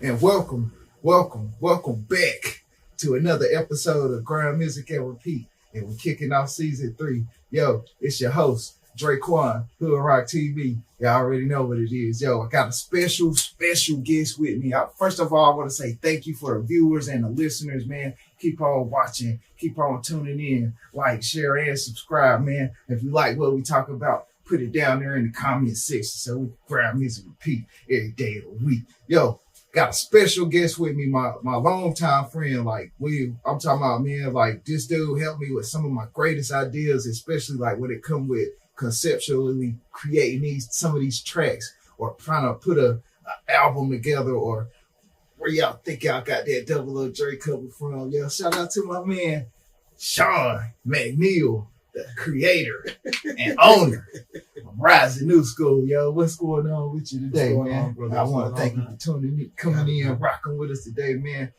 And welcome back to another episode of Grind Music and Repeat. And we're kicking off season 3. Yo, it's your host, Draquan, HoodRockTV. Y'all already know what it is. Yo, I got a special guest with me. First of all, I want to say thank you for the viewers and the listeners, man. Keep on watching. Keep on tuning in. Like, share, and subscribe, man. If you like what we talk about, put it down there in the comment section so we can Grind Music Repeat every day of the week. Yo, got a special guest with me, my longtime friend. Like, I'm talking about, man, like, this dude helped me with some of my greatest ideas, especially like when it come with conceptually creating some of these tracks or trying to put a album together, or where y'all think y'all got that Double O Dre cover from. Yo, shout out to my man, JaShawn Neal, the creator and owner of Rising New School. Yo, what's going on with you today, man? I want to thank you for coming in, rocking with us today, man.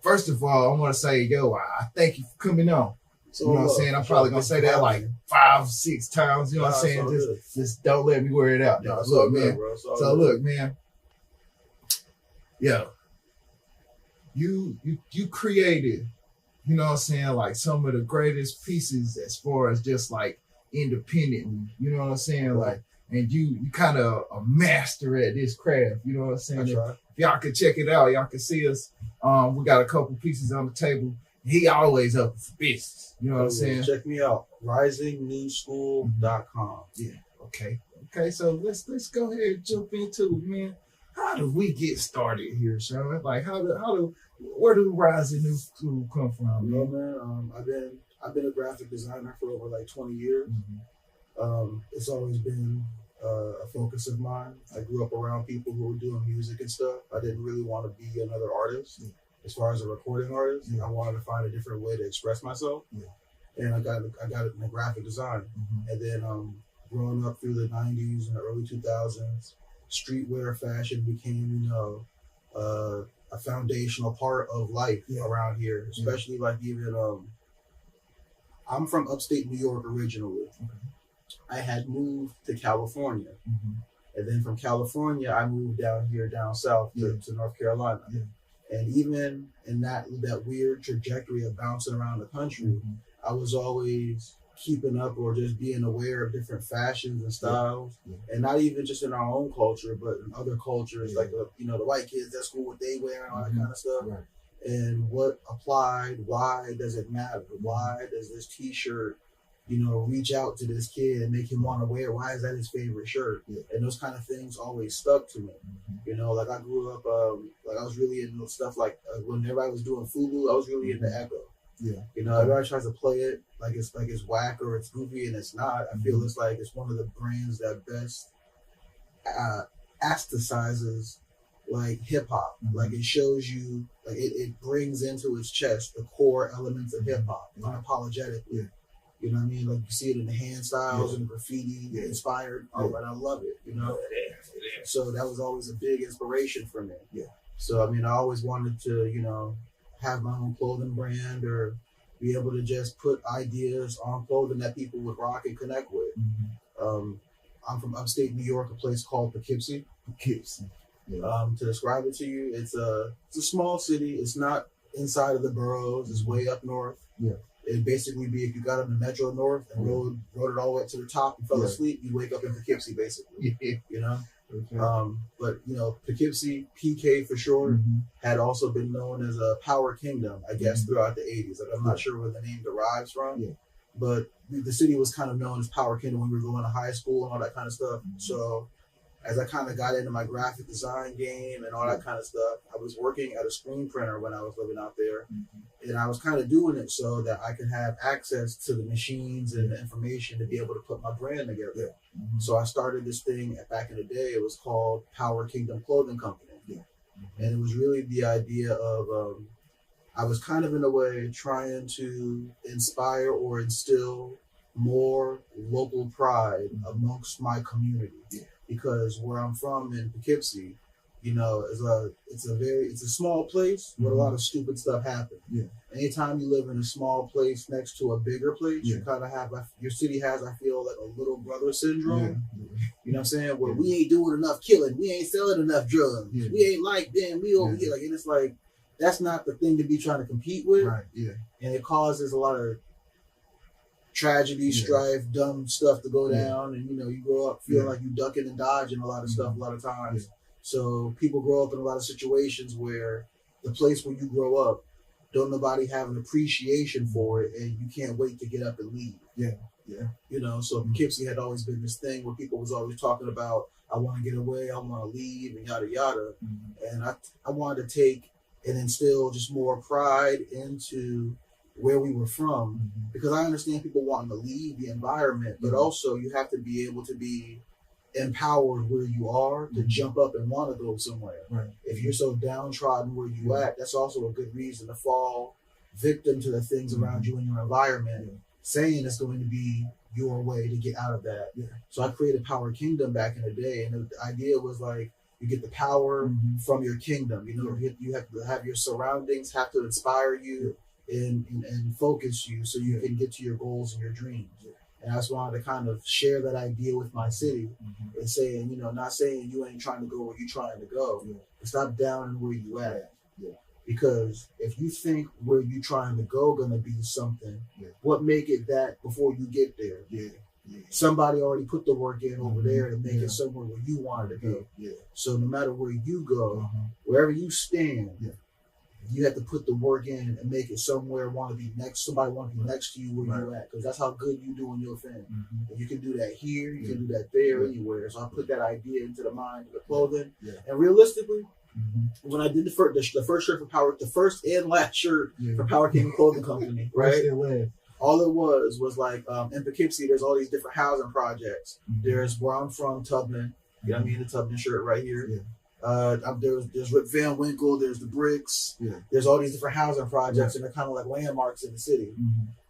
First of all, I want to say, yo, I thank you for coming on. You know what I'm saying? I'm probably going to say that like 5-6 times. You know what I'm saying? Just don't let me wear it out. No, look, good, man. Bro. Look, man. Yo, you created, you know what I'm saying, like some of the greatest pieces as far as just like independently, you know what I'm saying? Like, and you kind of a master at this craft, you know what I'm saying? That's right. If y'all can check it out, y'all can see us. We got a couple pieces on the table. He always up for business, you know what I'm saying? Check me out, risingnewschool.com. Yeah, okay. So let's go ahead and jump into it, man. How do we get started here, Sean? Like, where do Rising New School come from? You know, man, I've been a graphic designer for over like 20 years. Mm-hmm. It's always been a focus of mine. I grew up around people who were doing music and stuff. I didn't really want to be another artist. Yeah. As far as a recording artist, I wanted to find a different way to express myself. Yeah. And I got it in graphic design. Mm-hmm. And then growing up through the 90s and the early 2000s, streetwear fashion became, you know, a foundational part of life around here, especially like even, I'm from upstate New York originally. Okay. I had moved to California. Mm-hmm. And then from California, I moved down south to North Carolina. Yeah. And even in that weird trajectory of bouncing around the country, mm-hmm. I was always keeping up or just being aware of different fashions and styles, and not even just in our own culture, but in other cultures, like the white kids at school, what they wear and all that kind of stuff, and what applied. Why does it matter? Why does this T-shirt, reach out to this kid and make him want to wear? Why is that his favorite shirt? And those kind of things always stuck to me. Like I grew up, like I was really into stuff like when everybody was doing Fubu, I was really into Echo. Yeah, everybody tries to play it like it's whack or it's goofy, and it's not. I feel it's like it's one of the brands that best aestheticizes like hip hop. Mm-hmm. Like it shows you, like it brings into its chest the core elements of hip hop, unapologetically. Yeah. You know what I mean? Like you see it in the hand styles and graffiti inspired. But I love it. So that was always a big inspiration for me. Yeah. So I mean, I always wanted to, have my own clothing brand or be able to just put ideas on clothing that people would rock and connect with. Mm-hmm. I'm from upstate New York, a place called Poughkeepsie. Yeah. To describe it to you, it's a small city. It's not inside of the boroughs. It's way up north. Yeah. It'd basically be if you got on the Metro North and rode it all the way to the top and fell asleep, you wake up in Poughkeepsie, basically. Okay. But Poughkeepsie, PK for short, had also been known as a power kingdom, I guess, throughout the 80s. Like I'm not sure where the name derives from, but the city was kind of known as power kingdom when we were going to high school and all that kind of stuff. So as I kind of got into my graphic design game and all that kind of stuff, I was working at a screen printer when I was living out there. And I was kind of doing it so that I could have access to the machines and the information to be able to put my brand together. So I started this thing back in the day. It was called Power Kingdom Clothing Company. And it was really the idea of, I was kind of in a way trying to inspire or instill more local pride amongst my community. Because where I'm from in Poughkeepsie, it's a small place where a lot of stupid stuff happens. Anytime you live in a small place next to a bigger place, you kind of have, your city has, I feel, like a little brother syndrome. You know what I'm saying? Where we ain't doing enough killing, we ain't selling enough drugs, we ain't like them, we over here. Like, and it's like, that's not the thing to be trying to compete with. Right. Yeah. And it causes a lot of tragedy, strife, dumb stuff to go down. And, you know, you grow up feeling like you ducking and dodging a lot of stuff a lot of times. So people grow up in a lot of situations where the place where you grow up, don't nobody have an appreciation for it, and you can't wait to get up and leave. Yeah. Yeah. You know, so Poughkeepsie had always been this thing where people was always talking about, I want to get away, I want to leave, and yada yada. And I wanted to take and instill just more pride into where we were from, because I understand people wanting to leave the environment, but also you have to be able to be empowered where you are to jump up and want to go somewhere. Right. If you're so downtrodden where you at, that's also a good reason to fall victim to the things around you in your environment, saying it's going to be your way to get out of that. So I created Power Kingdom back in the day, and the idea was like, you get the power from your kingdom. You know, you have to have your surroundings have to inspire you and focus you so you can get to your goals and your dreams. And I just wanted to kind of share that idea with my city and saying, you know, not saying you ain't trying to go where you're trying to go, but stop down and where you at. Because if you think where you trying to go gonna be something, what make it that before you get there? Somebody already put the work in over there to make it somewhere where you wanted to go. So no matter where you go, wherever you stand, you have to put the work in and make it somewhere somebody want to be next to you where you're at, because that's how good you doing your thing. You can do that here, you can do that there, anywhere. So I put that idea into the mind of the clothing, and realistically, when I did the first shirt for Power, the first and last shirt for Power Kingdom Clothing Company, right? All it was like in Poughkeepsie, there's all these different housing projects. There's where I'm from, Tubman. You know what I mean? The Tubman shirt right here. There's Rip Van Winkle, there's the Bricks, there's all these different housing projects, and they're kind of like landmarks in the city.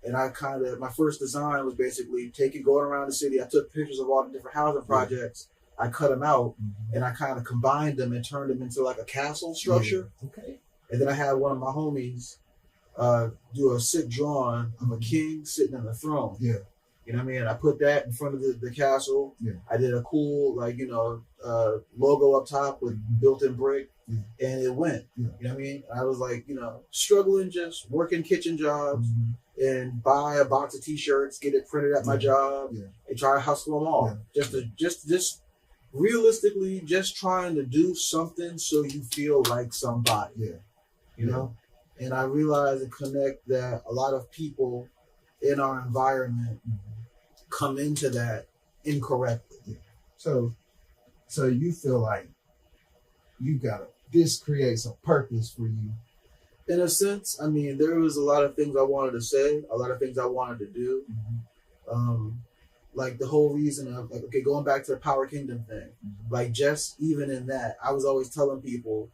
And my first design was basically going around the city. I took pictures of all the different housing projects. I cut them out and I kind of combined them and turned them into like a castle structure. And then I had one of my homies do a sick drawing of a king sitting on the throne. You know what I mean? I put that in front of the castle. I did a cool, logo up top with built-in brick, and it went. You know what I mean? I was like, struggling, just working kitchen jobs and buy a box of T-shirts, get it printed at my job, and try to hustle them all. Just realistically, just trying to do something so you feel like somebody. You know? And I realized and connect that a lot of people in our environment come into that incorrectly. So you feel like this creates a purpose for you. In a sense, I mean, there was a lot of things I wanted to say, a lot of things I wanted to do. Like the whole reason of going back to the Power Kingdom thing, like just even in that, I was always telling people,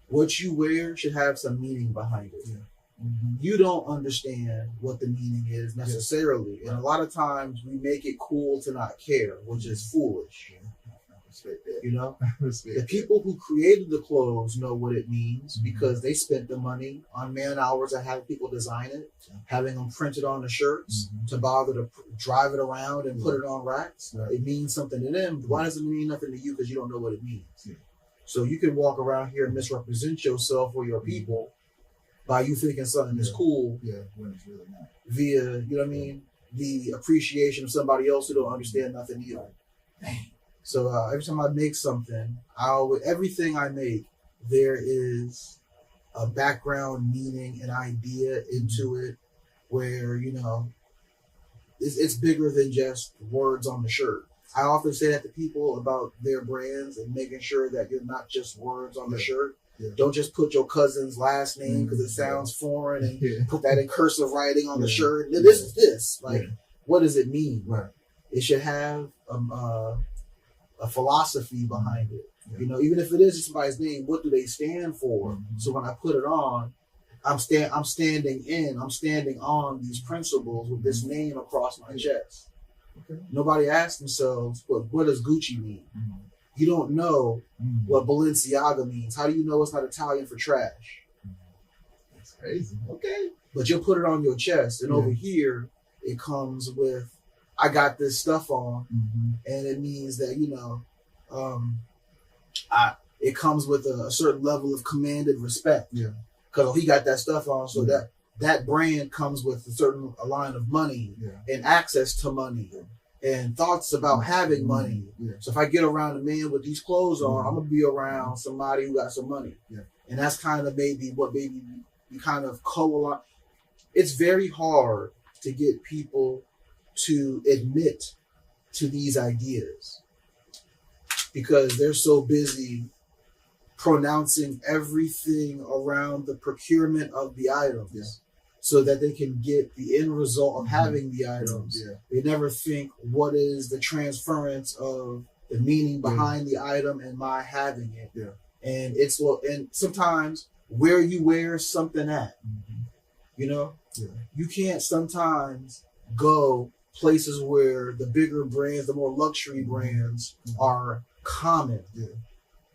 what you wear should have some meaning behind it. You don't understand what the meaning is necessarily. And a lot of times we make it cool to not care, which is foolish. You know, the people who created the clothes know what it means because they spent the money on man hours and having people design it, having them printed on the shirts to bother to drive it around and put it on racks. It means something to them. Why does it mean nothing to you? Because you don't know what it means. So you can walk around here and misrepresent yourself or your people by you thinking something is cool when it's really not. Via, you know what I mean, the appreciation of somebody else who don't understand nothing either. So every time I make something, everything I make, there is a background meaning and idea into it where, it's bigger than just words on the shirt. I often say that to people about their brands and making sure that you're not just words on the shirt. Don't just put your cousin's last name because it sounds foreign and put that in cursive writing on the shirt. This is this. What does it mean? It should have a philosophy behind it. Even if it is just somebody's name, what do they stand for? So when I put it on, I'm standing on these principles with this name across my chest. Nobody asks themselves, what does Gucci mean? You don't know what Balenciaga means. How do you know it's not Italian for trash? That's crazy. But you'll put it on your chest, and over here, it comes with I got this stuff on, Mm-hmm. and it means that it comes with a certain level of commanded respect. Yeah. Because he got that stuff on, so Yeah. that brand comes with a line of money and access to money and thoughts about having money. Yeah. So if I get around a man with these clothes on, I'm gonna be around somebody who got some money. Yeah. And that's kind of maybe what we kind of co-align. It's very hard to get people to admit to these ideas because they're so busy pronouncing everything around the procurement of the items so that they can get the end result of having the items. Yeah. They never think what is the transference of the meaning behind the item and my having it. Yeah. And and sometimes where you wear something at, you can't sometimes go places where the bigger brands, the more luxury brands are common,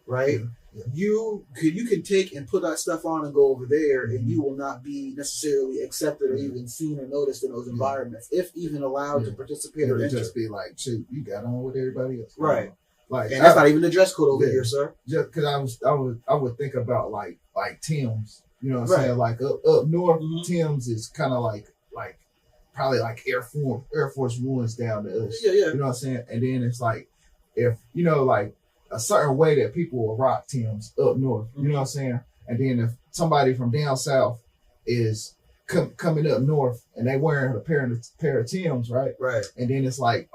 right? Yeah. You can take and put that stuff on and go over there, and you will not be necessarily accepted or even seen or noticed in those environments, if even allowed to participate or enter. Just be like, shoot, you got on with everybody else, right? Like, and that's not even the dress code over here, sir. Just because I would think about like Tim's, you know what I'm saying? Like up north, Tim's is kind of like probably like Air Force Ones down to us. Yeah. You know what I'm saying? And then it's like if like a certain way that people will rock Tim's up north, you know what I'm saying? And then if somebody from down south is coming up north and they wearing a pair of Tim's, right? Right. And then it's like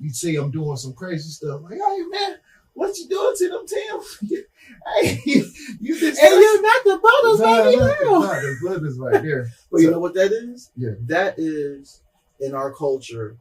you see them doing some crazy stuff, like, hey man, what you doing to them Tim's? Hey, you just you're not the brothers, baby. Not the brothers right there. But you know what that is? Yeah. That is in our culture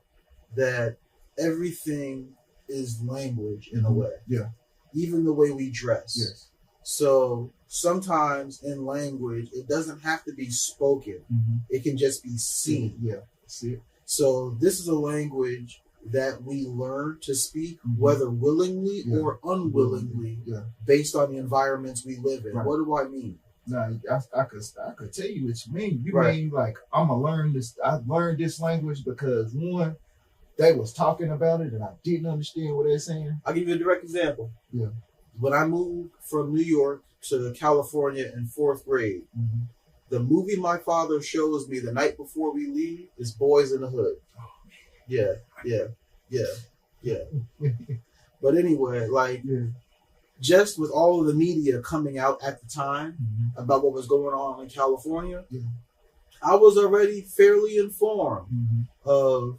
that everything is language in a way. Yeah. Even the way we dress. Yes. So sometimes in language, it doesn't have to be spoken. Mm-hmm. It can just be seen. Yeah. See it. So this is a language that we learn to speak, whether willingly or unwillingly, based on the environments we live in. Right. What do I mean? No, I could tell you what you mean. You mean like I'm gonna learn this. I learned this language because one, they was talking about it and I didn't understand what they're saying. I'll give you a direct example. Yeah. When I moved from New York to California in 4th grade, the movie my father shows me the night before we leave is Boys in the Hood. Yeah. But anyway, like, just with all of the media coming out at the time about what was going on in California, I was already fairly informed of,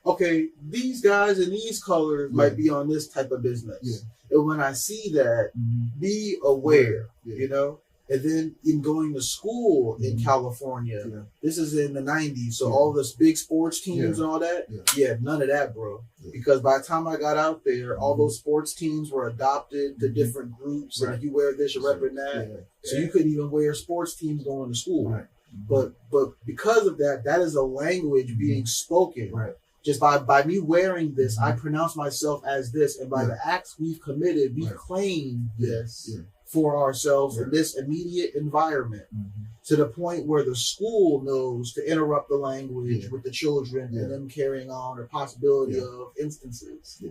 okay, these guys in these colors might be on this type of business. And when I see that, be aware, And then in going to school in California, this is in the 90s, so all this big sports teams and all that, none of that, bro. Because by the time I got out there, all those sports teams were adopted to different groups, and if you wear this, you're repping that. So you couldn't even wear sports teams going to school. But because of that, that is a language being spoken. Just by me wearing this, I pronounce myself as this, and by the acts we've committed, we claim this for ourselves in this immediate environment, to the point where the school knows to interrupt the language with the children and them carrying on, or possibility of instances.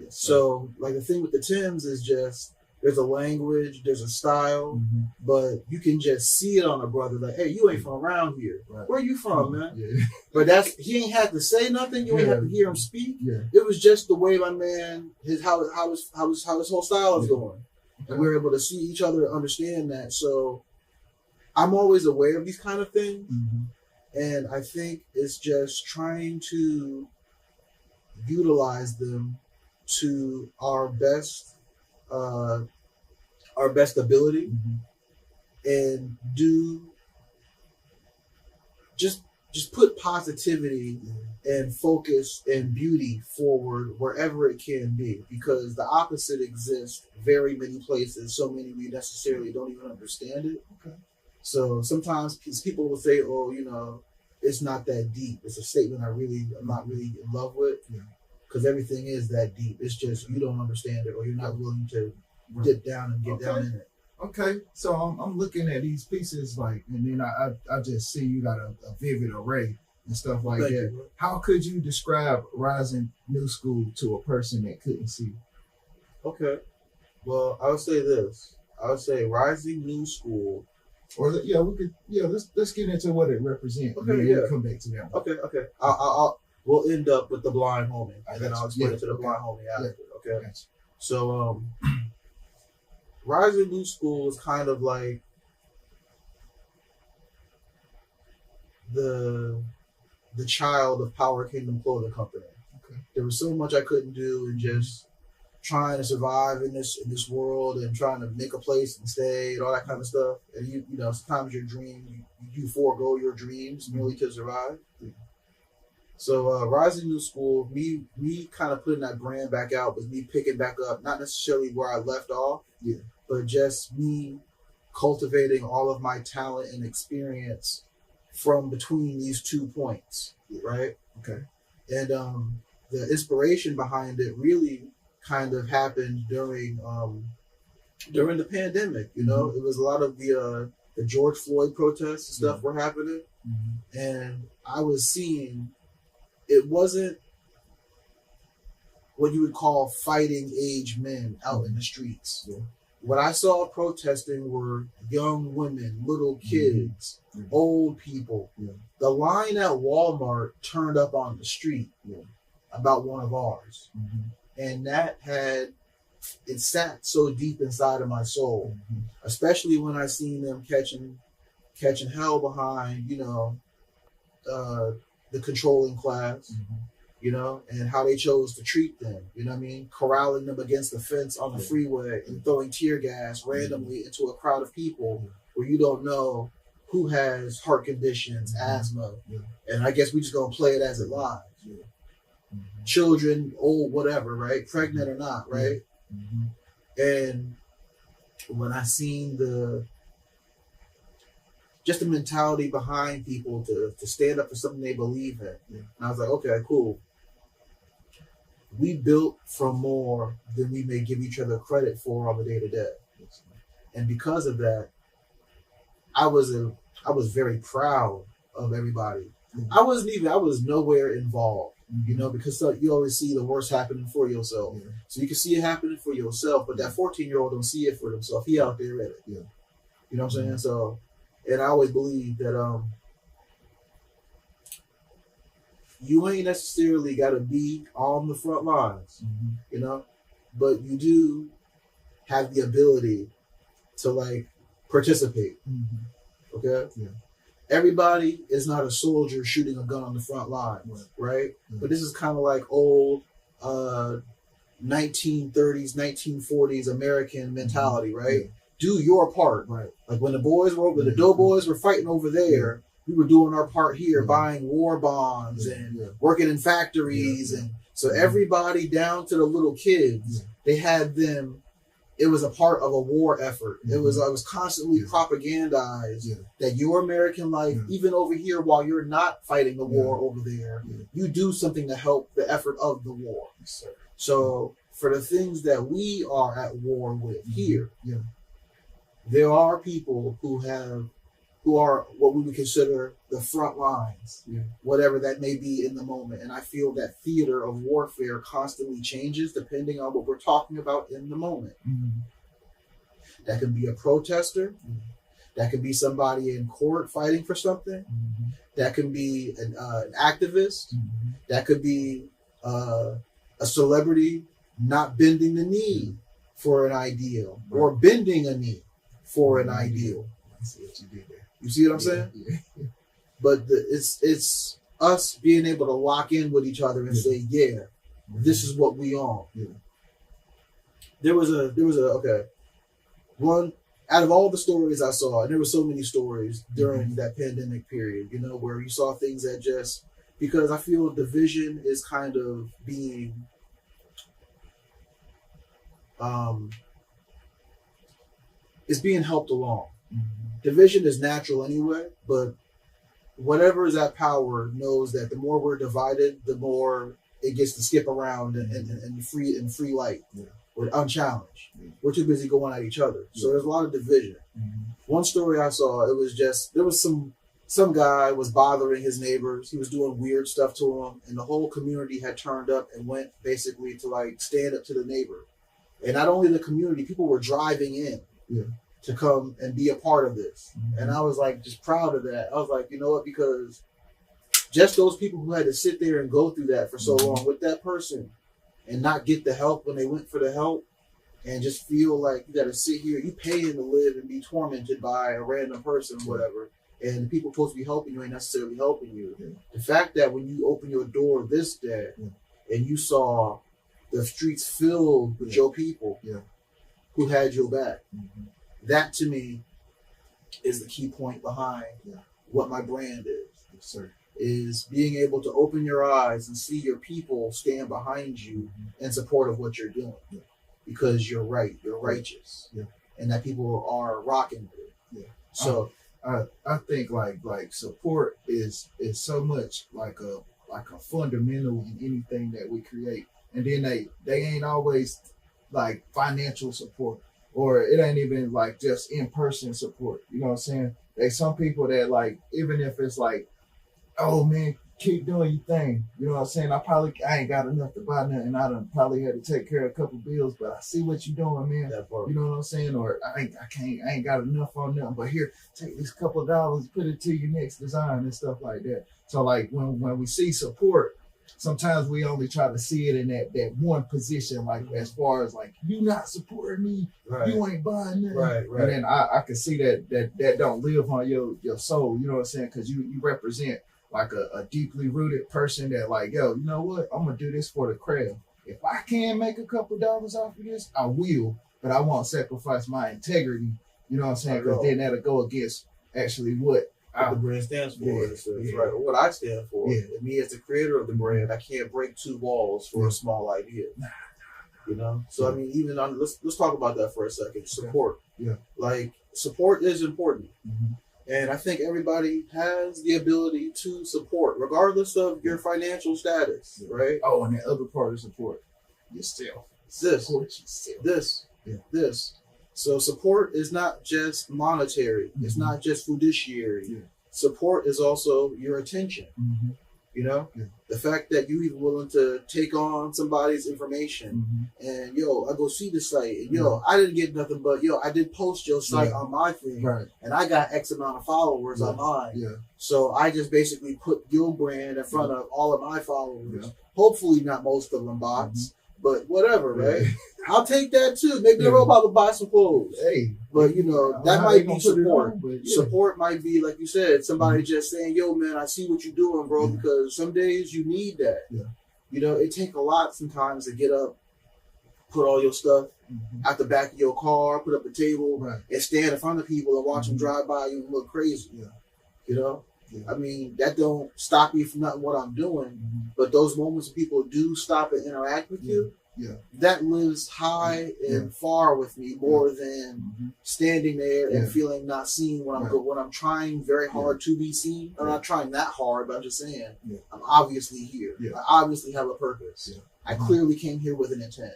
So, like, the thing with the Timbs is just, there's a language, there's a style, but you can just see it on a brother, like, hey, you ain't from around here. Where you from, man? But he ain't had to say nothing. You ain't have to hear him speak. It was just the way my man, how his whole style is going. And we're able to see each other and understand that. So I'm always aware of these kind of things. And I think it's just trying to utilize them to our best ability, and just put positivity and focus and beauty forward wherever it can be, because the opposite exists very many places, so many we necessarily don't even understand it. So sometimes people will say, oh, it's not that deep. It's a statement I'm not really in love with, because everything is that deep. It's just you don't understand it, or you're not willing to dip down and get down in it. Okay, so I'm looking at these pieces, like, and then I just see you got a vivid array and stuff like Thank that. you. How could you describe Rising New School to a person that couldn't see? Okay. Well, I would say this. I would say Rising New School. Or let's get into what it represents. Okay, and yeah. We'll come back to that. Okay. We'll end up with the blind homie, I and then got I'll you. explain Yeah, it to the okay. blind homie after. I Okay. got you. So, Rising New School is kind of like the child of Power Kingdom Clothing Company. Okay. There was so much I couldn't do, and just trying to survive in this world, and trying to make a place and stay, and all that kind of stuff. And you know, sometimes your dream, you forego your dreams merely to survive. Yeah. So Rising New School, me kind of putting that brand back out was me picking back up, not necessarily where I left off, Yeah. but just me cultivating all of my talent and experience from between these 2 points, right? Okay. And the inspiration behind it really kind of happened during the pandemic. You know, it was a lot of the George Floyd protests and stuff were happening, and I was seeing it wasn't what you would call fighting age men out in the streets. Yeah. What I saw protesting were young women, little kids, old people. Yeah. The line at Walmart turned up on the street about one of ours. And that it sat so deep inside of my soul, especially when I seen them catching hell behind, you know, the controlling class, you know, and how they chose to treat them, you know what I mean? Corralling them against the fence on the freeway and throwing tear gas randomly into a crowd of people where you don't know who has heart conditions, asthma, and I guess we just gonna play it as it lies. Children, old, whatever, right? Pregnant or not, right? And when I seen the mentality behind people to stand up for something they believe in, and I was like, okay, cool. We built from more than we may give each other credit for on the day to day, and because of that, I was very proud of everybody. I was nowhere involved, you know, because you always see the worst happening for yourself. So you can see it happening for yourself, but that 14-year-old don't see it for himself. He out there at it. You know what I'm saying? So, and I always believe that you ain't necessarily got to be on the front lines, you know, but you do have the ability to like participate. Okay? Everybody is not a soldier shooting a gun on the front line, right? But this is kind of like old 1930s, 1940s American mentality, right? Do your part. Like when the doughboys were fighting over there, we were doing our part here, buying war bonds and working in factories. And so everybody down to the little kids, they had them. It was a part of a war effort. I was constantly propagandized that your American life, even over here, while you're not fighting the war over there, you do something to help the effort of the war. So for the things that we are at war with here, there are people who are what we would consider the front lines, whatever that may be in the moment. And I feel that theater of warfare constantly changes depending on what we're talking about in the moment. That can be a protester. That can be somebody in court fighting for something. That can be an activist. That could be a celebrity not bending the knee for an ideal or bending a knee for an ideal. I see what you did there. You see what I'm saying? But it's us being able to lock in with each other and say, this is what we on. There was one out of all the stories I saw, and there were so many stories during that pandemic period, you know, where you saw things that just, because I feel division is kind of being it's being helped along. Division is natural anyway, but whatever is at power knows that the more we're divided, the more it gets to skip around and free light, or unchallenged. We're too busy going at each other. So there's a lot of division. One story I saw, it was just, there was some some guy was bothering his neighbors. He was doing weird stuff to them, and the whole community had turned up and went basically to like stand up to the neighbor. And not only the community, people were driving in to come and be a part of this. And I was like just proud of that. I was like, you know what? Because just those people who had to sit there and go through that for so long with that person and not get the help when they went for the help, and just feel like you got to sit here, you paying to live and be tormented by a random person or whatever, and the people supposed to be helping you ain't necessarily helping you. The fact that when you open your door this day and you saw the streets filled with your people who had your back, that to me is the key point behind what my brand is. Yes, sir. Is being able to open your eyes and see your people stand behind you in support of what you're doing. Because you're right, you're righteous, and that people are rocking with it. So I think like support is so much like a fundamental in anything that we create. And then they ain't always like financial support, or it ain't even like just in-person support. You know what I'm saying? There's some people that like, even if it's like, oh man, keep doing your thing. You know what I'm saying? I ain't got enough to buy nothing. I done probably had to take care of a couple bills, but I see what you're doing, man. You know what I'm saying? Or I ain't got enough on nothing. But here, take this couple of dollars, put it to your next design and stuff like that. So like when we see support, sometimes we only try to see it in that one position, like as far as like, you not supporting me, you ain't buying nothing. Right. And then I can see that don't live on your soul, you know what I'm saying? Because you represent like a deeply rooted person that like, yo, you know what? I'm gonna do this for the craft. If I can make a couple dollars off of this, I will, but I won't sacrifice my integrity. You know what I'm saying? Because then that'll go against actually what the brand stands for. Right. What I stand for. Me as the creator of the brand, I can't break two walls for a small idea. You know? So I mean, even on let's talk about that for a second. Support. Like support is important. And I think everybody has the ability to support, regardless of your financial status, right? Oh, and the other part of support, yourself. This. So support is not just monetary. It's not just fiduciary. Support is also your attention. You know, the fact that you even willing to take on somebody's information and I go see the site and I didn't get nothing, but I did post your site on my thing and I got X amount of followers on mine. So I just basically put your brand in front of all of my followers. Hopefully not most of them bots, but whatever, right? I'll take that too. Maybe they're about to buy some clothes. But that might be support. Support might be, like you said, somebody just saying, yo man, I see what you're doing, bro, because some days you need that. It takes a lot sometimes to get up, put all your stuff out the back of your car, put up a table, and stand in front of people and watch them drive by you and look crazy. I mean, that don't stop me from nothing what I'm doing, but those moments when people do stop and interact with you, that lives high and far with me more than standing there and feeling not seen when I'm trying very hard to be seen. I'm not trying that hard, but I'm just saying I'm obviously here. I obviously have a purpose. I clearly came here with an intent.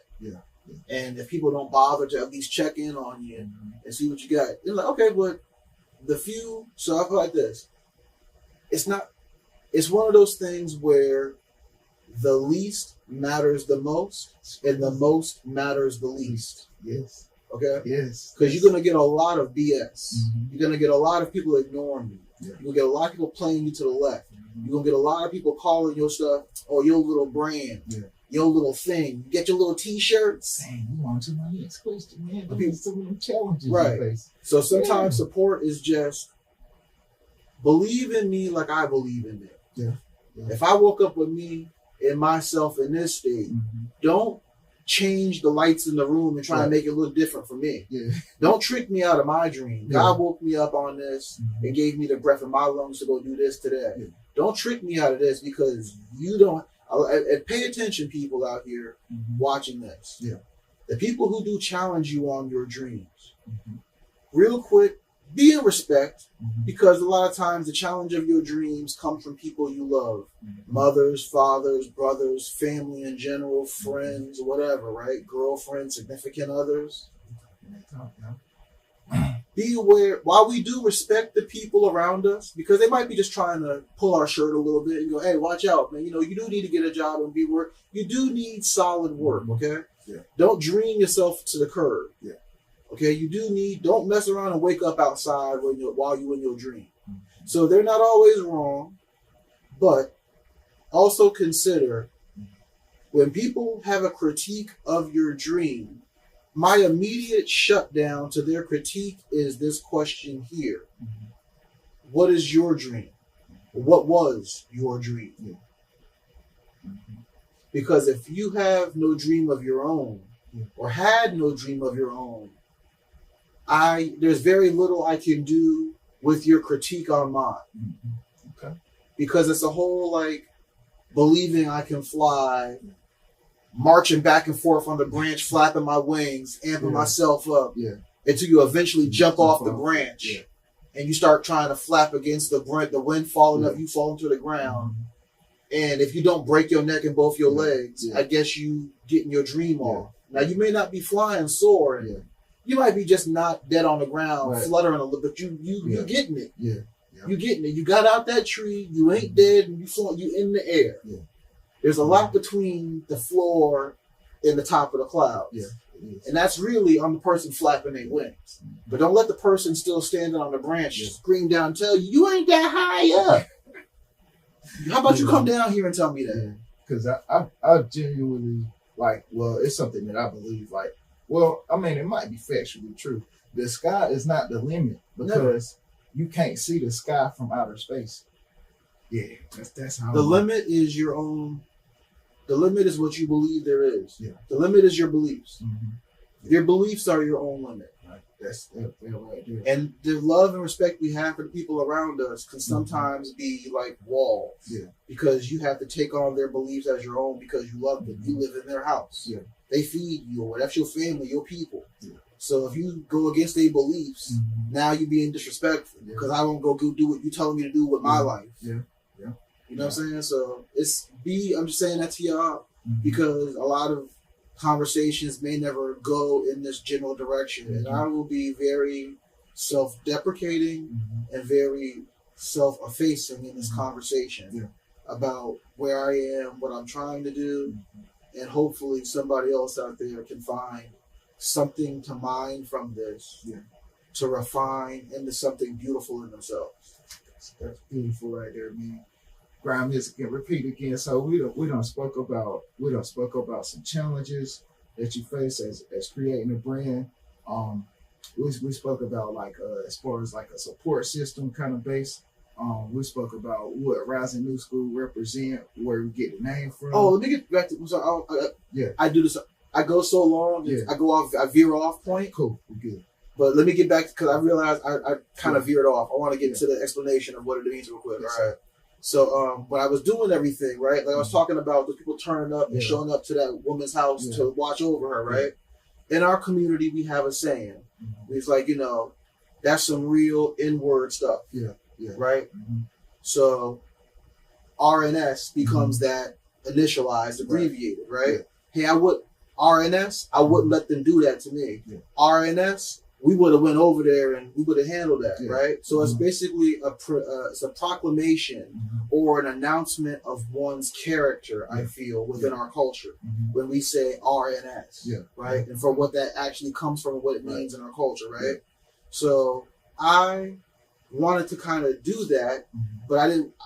And if people don't bother to at least check in on you and see what you got, they're like, okay, but so I feel like this. It's one of those things where the least matters the most and the most matters the least. Okay? Because you're going to get a lot of BS. You're going to get a lot of people ignoring you. You're going to get a lot of people playing you to the left. You're going to get a lot of people calling your stuff or your little brand, your little thing. You get your little t-shirts. Dang, you want to my next question, man. Because some of them challenges you face. So sometimes support is just believe in me like I believe in it. If I woke up with me and myself in this state, don't change the lights in the room and try to make it look different for me. Don't trick me out of my dream. God woke me up on this and gave me the breath in my lungs to go do this today. Don't trick me out of this because you don't. And pay attention, people out here watching this. The people who do challenge you on your dreams, real quick, be in respect, because a lot of times the challenge of your dreams comes from people you love. Mothers, fathers, brothers, family in general, friends, whatever, right? Girlfriends, significant others. be aware, while we do respect the people around us, because they might be just trying to pull our shirt a little bit and go, hey, watch out, man. You know, you do need to get a job and be work. You do need solid work, okay? Yeah. Don't dream yourself to the curb. Yeah. Okay, don't mess around and wake up outside while you're in your dream. So they're not always wrong, but also consider when people have a critique of your dream, my immediate shutdown to their critique is this question here. What is your dream? What was your dream? Because if you have no dream of your own, or had no dream of your own, there's very little I can do with your critique on mine. Okay. Because it's a whole like believing I can fly, marching back and forth on the branch, flapping my wings, amping myself up until you eventually jump off the branch and you start trying to flap against the wind falling up, you falling to the ground. And if you don't break your neck and both your legs, I guess you getting your dream off. Now you may not be flying soaring. You might be just not dead on the ground, fluttering a little, but you getting it. You getting it. You got out that tree, you ain't dead, and you in the air. There's a lot between the floor and the top of the clouds. And that's really on the person flapping their wings. But don't let the person still standing on the branch scream down and tell you, you ain't that high up. How about you come down here and tell me that? Because I genuinely, like, well, it's something that I believe, like, well, I mean, it might be factually true. The sky is not the limit because you can't see the sky from outer space. Yeah, that's how the limit is your own. The limit is what you believe there is. The limit is your beliefs. Your beliefs are your own limit. Right. That's right there. And the love and respect we have for the people around us can sometimes be like walls. Because you have to take on their beliefs as your own because you love them. You live in their house. They feed you, or that's your family, your people. So if you go against their beliefs, now you're being disrespectful because I won't go do what you're telling me to do with my life. You know what I'm saying? So I'm just saying that to y'all because a lot of conversations may never go in this general direction. And I will be very self-deprecating and very self-effacing in this conversation about where I am, what I'm trying to do, and hopefully somebody else out there can find something to mine from this to refine into something beautiful in themselves. That's beautiful right there, man. Grind music and repeat again. So we don't spoke about some challenges that you face as creating a brand. We spoke about like as far as like a support system kind of base. We spoke about what Rising New School represent, where we get the name from. Oh, let me get back to I do this. I go so long. I veer off point. Cool, we're good. But let me get back because I realized I kind of veered off. I want to get into the explanation of what it means real quick. All right. So when I was doing everything, right, like I was talking about the people turning up and showing up to that woman's house to watch over her, right? In our community, we have a saying. It's like, that's some real N-word stuff. Right? So RNS becomes that initialized, abbreviated, right? Hey, I wouldn't let them do that to me. RNS, we would have went over there and we would have handled that, right? So it's basically it's a proclamation or an announcement of one's character, I feel, within our culture when we say RNS, right? And for what that actually comes from and what it means in our culture, right? So I wanted to kind of do that, but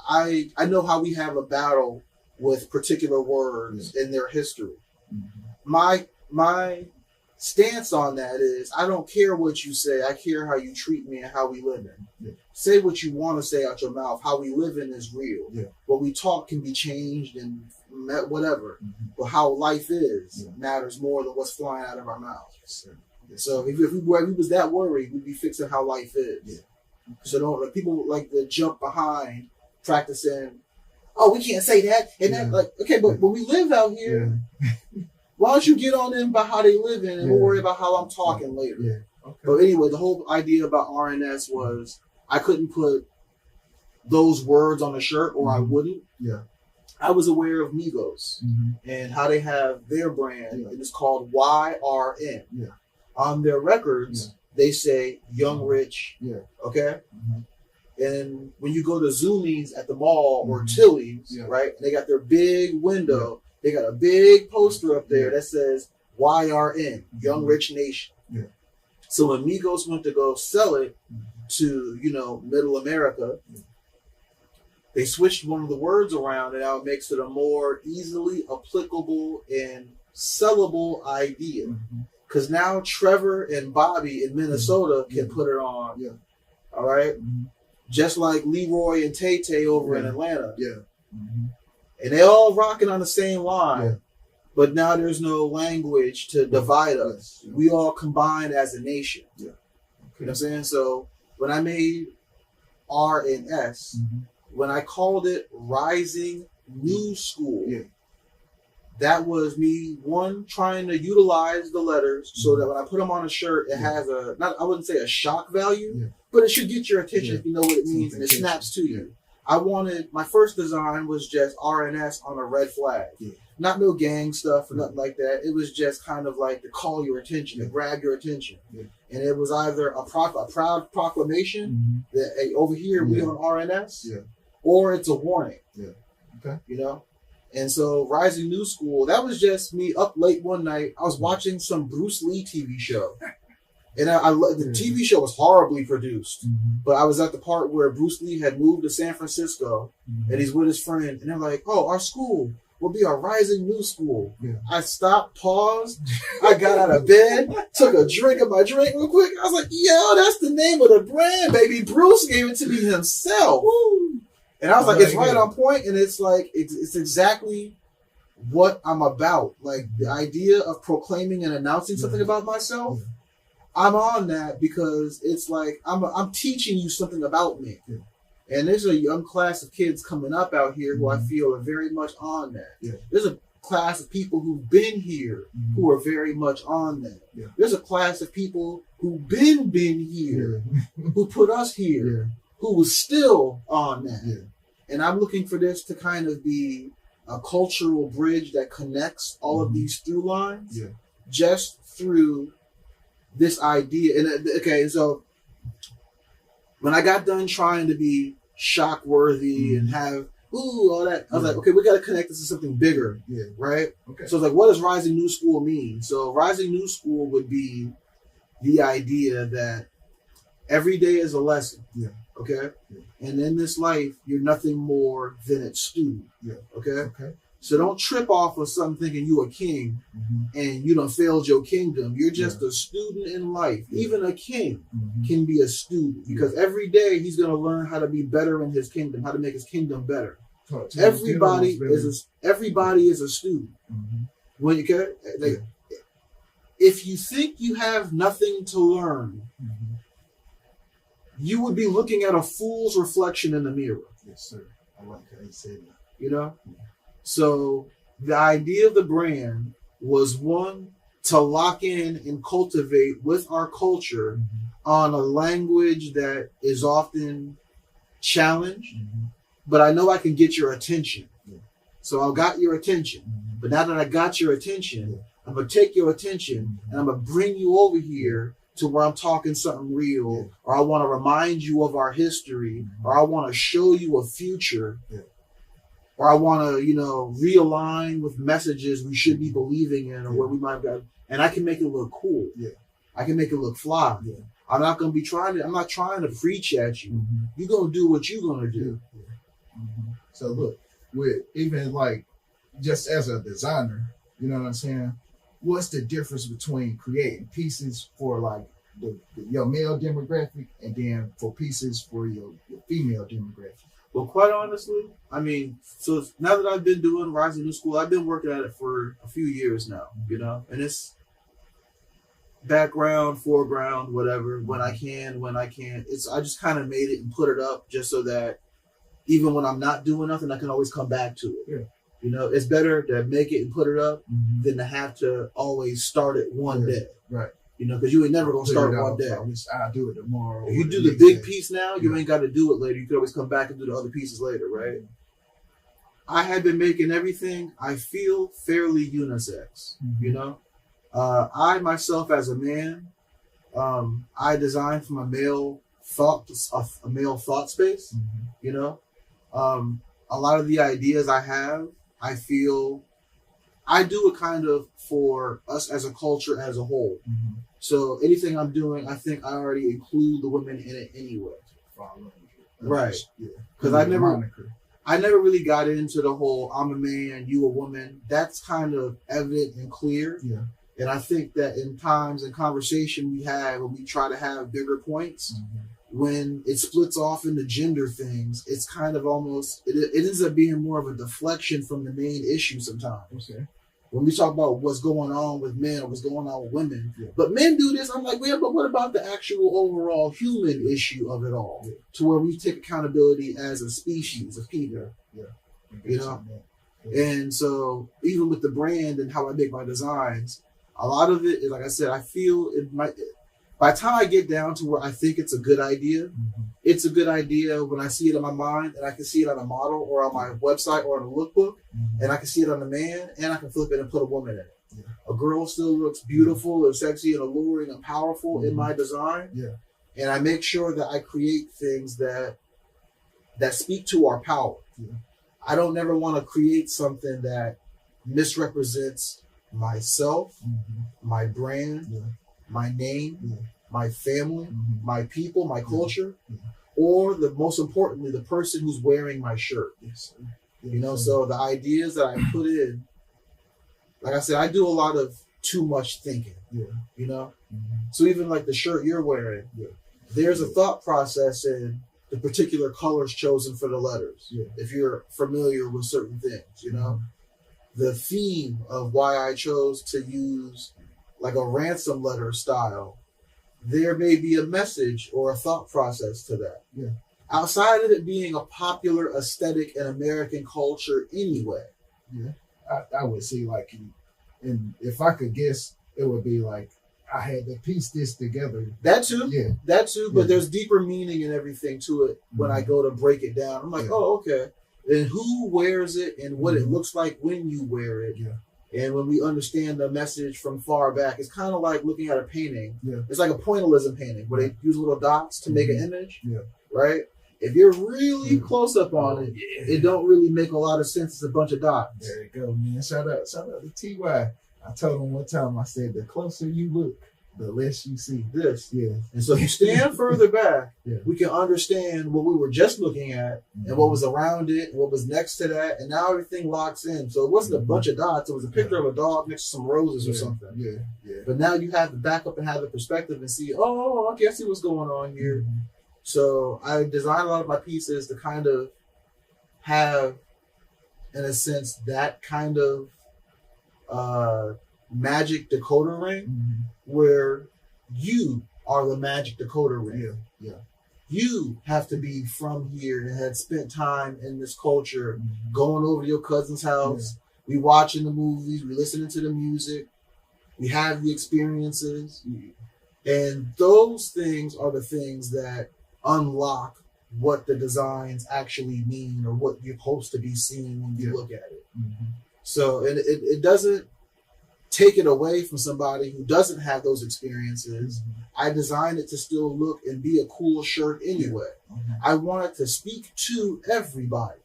I know how we have a battle with particular words in their history. My stance on that is I don't care what you say. I care how you treat me and how we live in. Say what you want to say out your mouth. How we live in is real. What we talk can be changed and whatever. But how life is matters more than what's flying out of our mouths. So if we was that worried, we'd be fixing how life is. So don't people like to jump behind practicing. Oh, we can't say that and that. Like, okay, but when we live out here. Why don't you get on them about how they live in and we'll worry about how I'm talking later. But anyway, the whole idea about RNS was I couldn't put those words on a shirt or I wouldn't. I was aware of Migos and how they have their brand and it's called YRN. On their records, they say young rich. Yeah. Okay. Mm-hmm. And when you go to Zoomies at the mall or Mm-hmm. Tilly's, Yeah. right, and they got their big window, they got a big poster up there that says YRN, Young Rich Nation. Yeah. So when Migos went to go sell it to, Middle America, they switched one of the words around, and now it makes it a more easily applicable and sellable idea. Because now Trevor and Bobby in Minnesota can put it on. Yeah. All right? Mm-hmm. Just like Leroy and Tay-Tay over in Atlanta. Yeah. Mm-hmm. And they all rocking on the same line. Yeah. But now there's no language to divide us. Yeah. We all combine as a nation. Yeah. Okay. You know what I'm saying? So when I made R and S, when I called it Rising New School, that was me, one, trying to utilize the letters so that when I put them on a shirt, it has I wouldn't say a shock value, but it should get your attention if you know what it means and it snaps to you. My first design was just RNS on a red flag. Not no gang stuff or nothing like that. It was just kind of like to call your attention, to grab your attention. And it was either a proud proclamation that, hey, over here we on RNS, or it's a warning. Okay. And so Rising New School, that was just me up late one night. I was watching some Bruce Lee TV show. And the TV show was horribly produced. But I was at the part where Bruce Lee had moved to San Francisco and he's with his friend. And they're like, oh, our school will be a Rising New School. I stopped, paused. I got out of bed, took a drink of my drink real quick. I was like, yo, that's the name of the brand, baby. Bruce gave it to me himself. And I was like, it's right on point, and it's like it's exactly what I'm about. Like the idea of proclaiming and announcing something about myself. I'm on that because it's like I'm teaching you something about me. And there's a young class of kids coming up out here who I feel are very much on that. There's a class of people who've been here who are very much on that. There's a class of people who've been here, who put us here, who was still on that. And I'm looking for this to kind of be a cultural bridge that connects all of these through lines just through this idea. And okay, so when I got done trying to be shock worthy and have all that, I was like, okay, we got to connect this to something bigger, right? Okay. So it's like, what does Rising New School mean? So Rising New School would be the idea that every day is a lesson. Okay? And in this life, you're nothing more than its student. Okay? So don't trip off of something thinking you a king and you done failed your kingdom. You're just a student in life. Even a king can be a student because every day he's going to learn how to be better in his kingdom, how to make his kingdom better. Everybody is a student. When if you think you have nothing to learn, you would be looking at a fool's reflection in the mirror. Yes, sir. I like how you said that. So the idea of the brand was one, to lock in and cultivate with our culture on a language that is often challenged, but I know I can get your attention. So I got your attention. But now that I got your attention, I'm going to take your attention and I'm going to bring you over here to where I'm talking something real, or I want to remind you of our history, or I want to show you a future, or I want to, realign with messages we should be believing in, or where we might have got, and I can make it look cool. I can make it look fly. I'm not going to be I'm not trying to preach at you. You're going to do what you're going to do. So look, with even like, just as a designer, you know what I'm saying? What's the difference between creating pieces for like your male demographic and then for pieces for your female demographic? Well, quite honestly, I mean, so now that I've been doing Rising New School, I've been working at it for a few years now, and it's background, foreground, whatever, when I can, when I can't. I just kind of made it and put it up just so that even when I'm not doing nothing, I can always come back to it. It's better to make it and put it up than to have to always start it one day. Because you ain't never going to start one day. I'll do it tomorrow. If you do the big piece now, you ain't got to do it later. You can always come back and do the other pieces later, right? I had been making everything, I feel, fairly unisex, I myself as a man I design from a male thought space. You know, a lot of the ideas I have, I feel I do it kind of for us as a culture as a whole. So anything I'm doing, I think I already include the women in it anyway. Right. Yeah. Because I never really got into the whole I'm a man, you a woman. That's kind of evident and clear. Yeah. And I think that in times and conversation we have when we try to have bigger points, when it splits off into gender things, it's kind of almost, it ends up being more of a deflection from the main issue sometimes. Okay. When we talk about what's going on with men or what's going on with women, but men do this, I'm like, yeah, but what about the actual overall human issue of it all? Yeah. To where we take accountability as a species of people. Yeah. You know? Yeah. And so even with the brand and how I make my designs, a lot of it is, like I said, I feel it might, by the time I get down to where I think it's a good idea, it's a good idea when I see it in my mind and I can see it on a model or on my website or on a lookbook, and I can see it on a man and I can flip it and put a woman in it. Yeah. A girl still looks beautiful and sexy and alluring and powerful in my design. Yeah. And I make sure that I create things that speak to our power. Yeah. I don't never want to create something that misrepresents myself, my brand, my name, my family, my people, my culture, or the most importantly, the person who's wearing my shirt. Yes, you know, so the ideas that I put in, like I said, I do a lot of too much thinking. Yeah. You know? So even like the shirt you're wearing, there's a thought process in the particular colors chosen for the letters. Yeah. If you're familiar with certain things, you know? The theme of why I chose to use like a ransom letter style, there may be a message or a thought process to that. Yeah. Outside of it being a popular aesthetic in American culture anyway. Yeah. I would say like, and if I could guess, it would be like, I had to piece this together. That too. Yeah. That too. But there's deeper meaning and everything to it when I go to break it down. I'm like, oh, okay. And who wears it and what it looks like when you wear it. Yeah. And when we understand the message from far back, it's kind of like looking at a painting. Yeah. It's like a pointillism painting where they use little dots to make an image. Yeah. Right? If you're really close up on it, it don't really make a lot of sense. It's a bunch of dots. There you go, man. Shout out to TY. I told him one time, I said, the closer you look, the less you see this. Yeah. And so if you stand further back, we can understand what we were just looking at and what was around it and what was next to that. And now everything locks in. So it wasn't a bunch of dots. It was a picture of a dog next to some roses or something. Yeah. Yeah. But now you have to back up and have the perspective and see, oh, okay, I see what's going on here. So I designed a lot of my pieces to kind of have, in a sense, that kind of magic decoder ring where you are the magic decoder ring. Yeah. You have to be from here and had spent time in this culture, going over to your cousin's house. We watching the movies, we listening to the music, we have the experiences. And those things are the things that unlock what the designs actually mean or what you're supposed to be seeing when you look at it. So it doesn't take it away from somebody who doesn't have those experiences. I designed it to still look and be a cool shirt anyway. I want it to speak to everybody.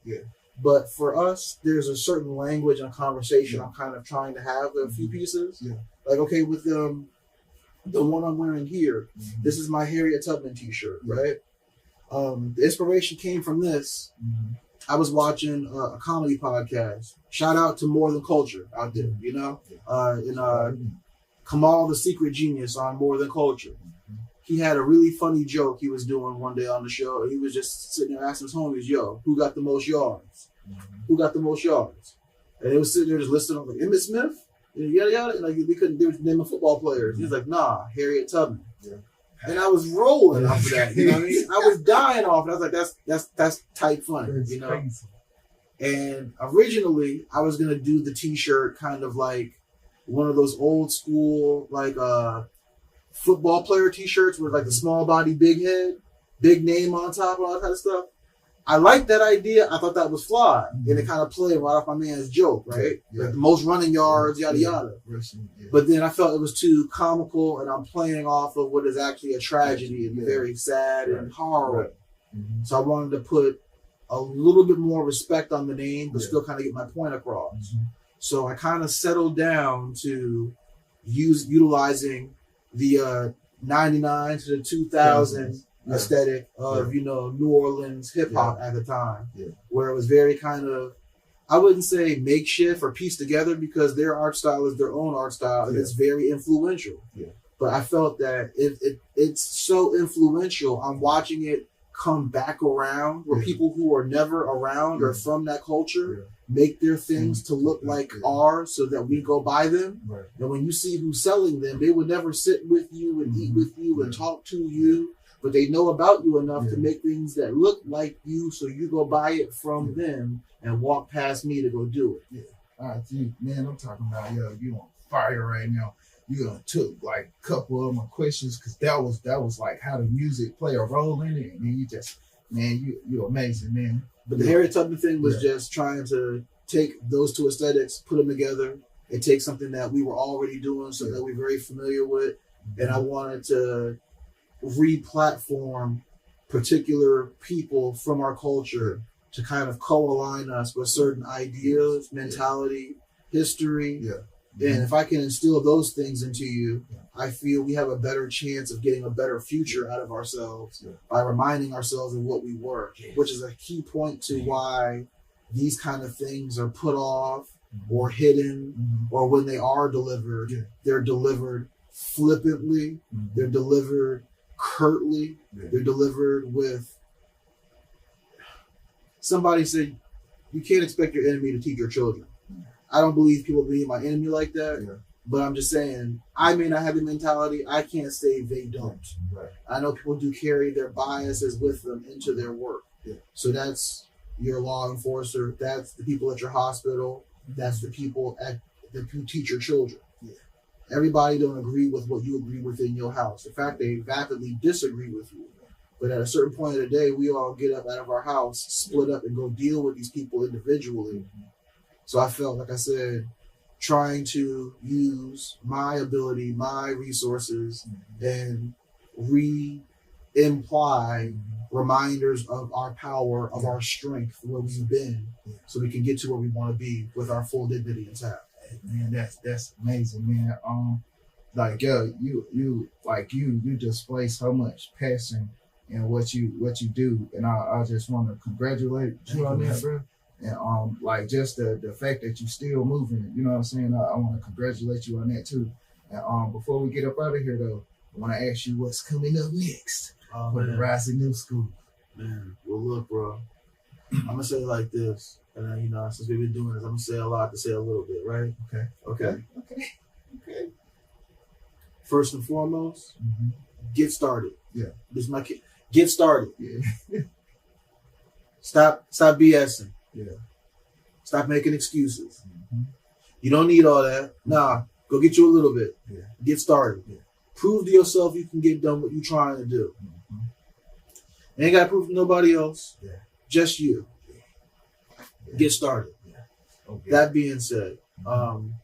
But for us, there's a certain language and conversation I'm kind of trying to have with a few pieces. Like, okay, with the one I'm wearing here, this is my Harriet Tubman t-shirt, right? The inspiration came from this. I was watching a comedy podcast. Shout out to More Than Culture out there, you know? Kamal the Secret Genius on More Than Culture. He had a really funny joke he was doing one day on the show. He was just sitting there asking his homies, yo, who got the most yards? Who got the most yards? And they was sitting there just listening, like, Emmitt Smith? And yada, yada. And like, they was naming football players. He's like, nah, Harriet Tubman. And I was rolling off of that, you know what I mean? I was dying off it. I was like, that's tight funny, you know? Crazy. And originally, I was going to do the t-shirt kind of like one of those old school, like football player t-shirts with like the small body, big head, big name on top, and all that kind of stuff. I liked that idea. I thought that was flawed. And it kind of played right off my man's joke, right? Like the most running yards, yada, yada. But then I felt it was too comical, and I'm playing off of what is actually a tragedy and very sad and horrible. So I wanted to put a little bit more respect on the name, but still kind of get my point across. So I kind of settled down to utilizing the 99 to the 2000 aesthetic of, you know, New Orleans hip hop at the time, where it was very kind of, I wouldn't say makeshift or pieced together, because their art style is their own art style and it's very influential. But I felt that it's so influential. I'm watching it come back around, where people who are never around or from that culture make their things to look like ours, so that we go buy them. And when you see who's selling them, they would never sit with you and eat with you and talk to you, but they know about you enough to make things that look like you, so you go buy it from them and walk past me to go do it. All right, man, I'm talking about, yo, you on fire right now. You gonna took like a couple of my questions, because that was like how the music play a role in it, and then you just, man, you're amazing, man. But the Harriet Tubman thing was just trying to take those two aesthetics, put them together, and take something that we were already doing, so that we're very familiar with, and I wanted to re-platform particular people from our culture to kind of co-align us with certain ideas, mentality, history. And if I can instill those things into you, I feel we have a better chance of getting a better future out of ourselves by reminding ourselves of what we were, which is a key point to why these kind of things are put off or hidden, or when they are delivered, they're delivered flippantly, they're delivered curtly, they're delivered with, somebody said, you can't expect your enemy to teach your children. I don't believe people being my enemy like that, but I'm just saying, I may not have the mentality. I can't say they don't. I know people do carry their biases with them into their work. So that's your law enforcer. That's the people at your hospital. That's the people who teach your children. Everybody don't agree with what you agree with in your house. In fact, they vastly disagree with you. But at a certain point of the day, we all get up out of our house, split up, and go deal with these people individually. So I felt, like I said, trying to use my ability, my resources, and re-imply reminders of our power, of our strength, where we've been, so we can get to where we want to be with our full dignity intact. Man, that's amazing, man. Like, yo, you display so much passion in what you do, and I just want to congratulate you on that, bro. And like just the fact that you still moving, you know what I'm saying? I want to congratulate you on that too. And before we get up out of here though, I want to ask you what's coming up next for the Rising New School. Man, well look, bro, I'm gonna say it like this, and then, you know, since we've been doing this, I'm gonna say a lot to say a little bit, right? Okay. First and foremost, get started. This is my kid. Get started. Stop BSing. Stop making excuses. You don't need all that. Nah, go get you a little bit. Get started. Prove to yourself you can get done what you're trying to do. Ain't got to prove to nobody else. Just you. Get started. That being said, I'm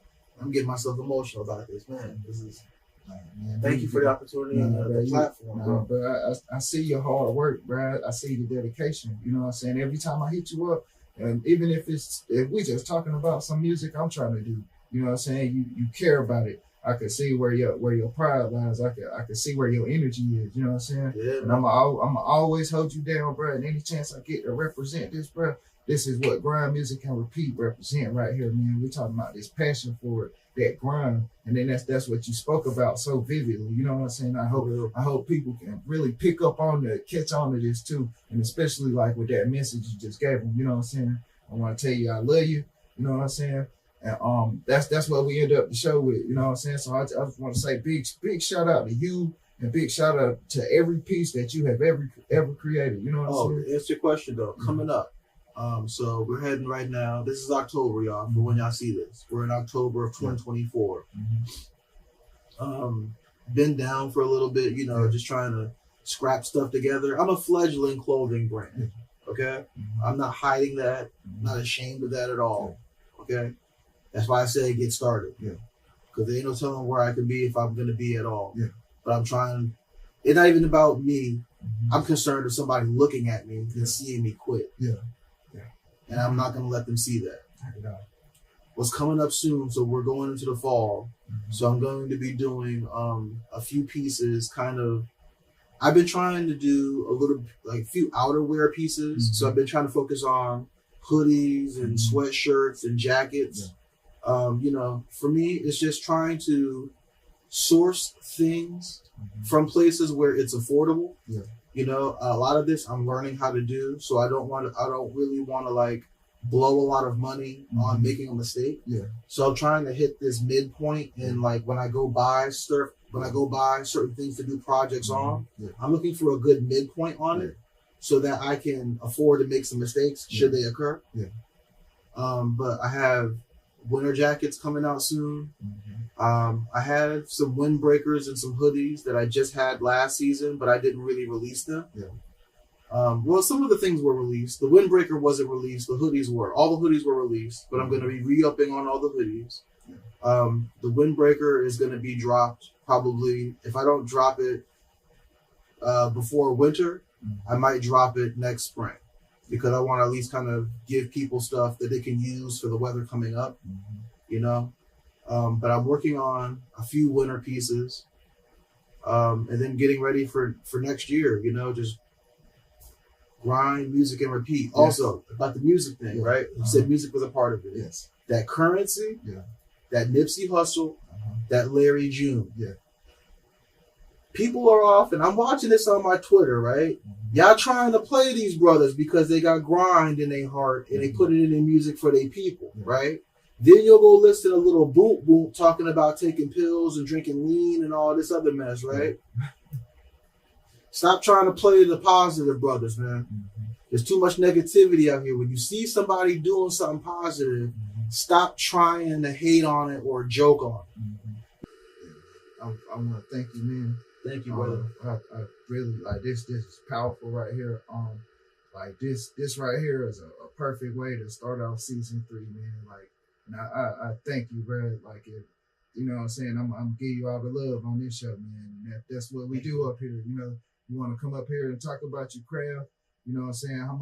getting myself emotional about this, man. This is. Thank you for the opportunity and the platform, bro. I see your hard work, bro. I see the dedication. You know what I'm saying? Every time I hit you up, and even if we just talking about some music I'm trying to do, you know what I'm saying? You care about it. I could see where your pride lies. I could see where your energy is. You know what I'm saying? And I'm always hold you down, bro. And any chance I get to represent this, bro, this is what Grind Music and Repeat represent right here, man. We're talking about this passion for it, that grind, and then that's what you spoke about so vividly. You know what I'm saying? I hope people can really pick up on catch on to this too, and especially like with that message you just gave them. You know what I'm saying? I want to tell you I love you. You know what I'm saying? And that's what we end up the show with. You know what I'm saying? So I just want to say big shout out to you, and big shout out to every piece that you have ever created. You know what I'm saying? To answer your question though, coming up. So we're heading right now. This is October, y'all, for when y'all see this. We're in October of 2024. Been down for a little bit, you know, just trying to scrap stuff together. I'm a fledgling clothing brand. Okay, I'm not hiding that. I'm not ashamed of that at all. Okay, that's why I say get started. Yeah, because there ain't no telling where I could be if I'm gonna be at all. Yeah, but I'm trying. It's not even about me. I'm concerned with somebody looking at me and seeing me quit. Yeah, and I'm not gonna let them see that. What's coming up soon? So we're going into the fall. So I'm going to be doing a few pieces. Kind of. I've been trying to do a little, like, few outerwear pieces. So I've been trying to focus on hoodies and sweatshirts and jackets. For me, it's just trying to source things from places where it's affordable. A lot of this I'm learning how to do. So I don't really want to like blow a lot of money on making a mistake. So I'm trying to hit this midpoint, and like when I go buy certain things to do projects on, I'm looking for a good midpoint on it so that I can afford to make some mistakes should they occur. But I have winter jackets coming out soon. I had some windbreakers and some hoodies that I just had last season, but I didn't really release them. Some of the things were released. The windbreaker wasn't released. The hoodies were. All the hoodies were released, but I'm going to be re-upping on all the hoodies. The windbreaker is going to be dropped probably, if I don't drop it before winter, I might drop it next spring, because I want to at least kind of give people stuff that they can use for the weather coming up, But I'm working on a few winter pieces, and then getting ready for next year, just grind, music, and repeat. Also, about the music thing, right? You said music was a part of it. That Currency, that Nipsey Hussle, that Larry June. People are off, and I'm watching this on my Twitter, right? Y'all trying to play these brothers because they got grind in their heart and they put it in their music for their people, right? Then you'll go listen to a little boot talking about taking pills and drinking lean and all this other mess, right? Stop trying to play the positive brothers, man. There's too much negativity out here. When you see somebody doing something positive, stop trying to hate on it or joke on it. I want to thank you, man. Thank you, brother. I really like this. This is powerful right here. Like this right here is a perfect way to start off season 3, man. Like, and I thank you, bro. Like, you know what I'm saying? I'm gonna give you all the love on this show, man. And that's what we do up here. You want to come up here and talk about your craft. You know what I'm saying? How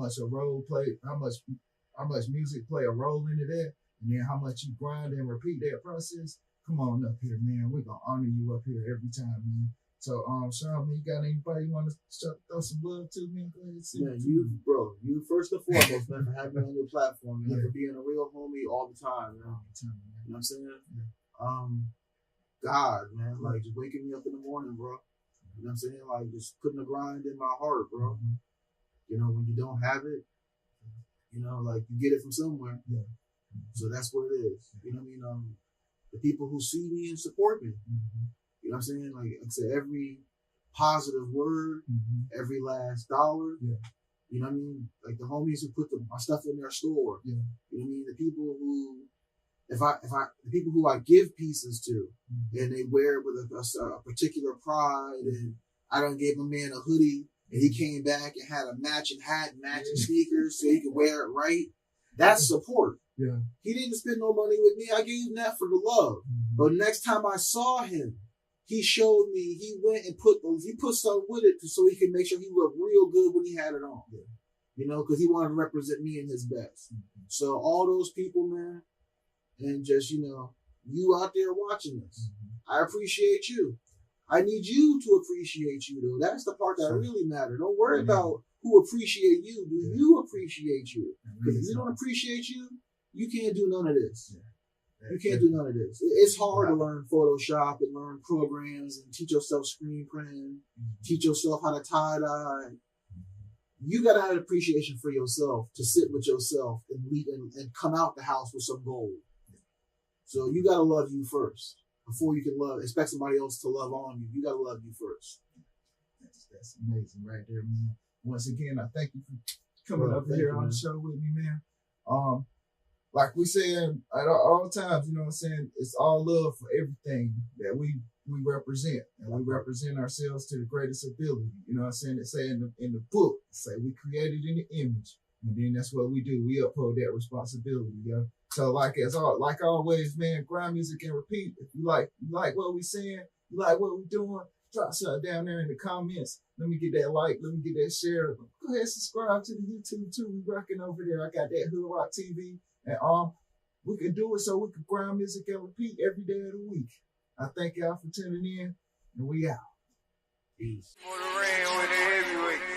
much music play a role into that, and then how much you grind and repeat that process. Come on up here, man. We're gonna honor you up here every time, man. So, Sean, man, you got anybody you want to throw some love to, man? Go ahead. Man, you first and foremost, man, for having me on your platform, man, for being a real homie all the time, man. You know what I'm saying? God, man, like just waking me up in the morning, bro. You know what I'm saying? Like just putting the grind in my heart, bro. When you don't have it, like you get it from somewhere. So that's what it is. You know what I mean? The people who see me and support me. You know what I'm saying? Like I said, every positive word, every last dollar. You know what I mean? Like the homies who put my stuff in their store. You know what I mean? The people who, the people who I give pieces to, and they wear it with a particular pride, and I done gave a man a hoodie, and he came back and had a matching hat, matching sneakers, so he could wear it right. That's support. He didn't spend no money with me. I gave him that for the love. But next time I saw him, he showed me, he went and put something with it so he could make sure he looked real good when he had it on. Because he wanted to represent me in his best. So all those people, man, and just, you out there watching this, I appreciate you. I need you to appreciate you, though. That's the part that really matters. Don't worry about who appreciate you. Do you appreciate you? Because if you don't appreciate you, you can't do none of this. You can't do none of this. It's hard to learn Photoshop and learn programs and teach yourself screen printing, teach yourself how to tie-dye. You got to have appreciation for yourself to sit with yourself and lead and come out the house with some gold. So you got to love you first before you can expect somebody else to love on you. You got to love you first. That's amazing right there, man. Once again, I thank you for coming up here on the show with me, man. like we saying at all times, you know what I'm saying? It's all love for everything that we represent, and we represent ourselves to the greatest ability. You know what I'm saying? It say in the book, it say we created in the image, and then that's what we do. We uphold that responsibility, yo. So like always, man, grind music and repeat. If you like what we saying, you like what we doing, drop something down there in the comments. Let me get that like, let me get that share. Go ahead, subscribe to the YouTube too. We rocking over there. I got that HoodRockTV, and we can do it so we can grind music and repeat every day of the week. I thank y'all for tuning in, and we out. Peace. For the rain with the heavyweight.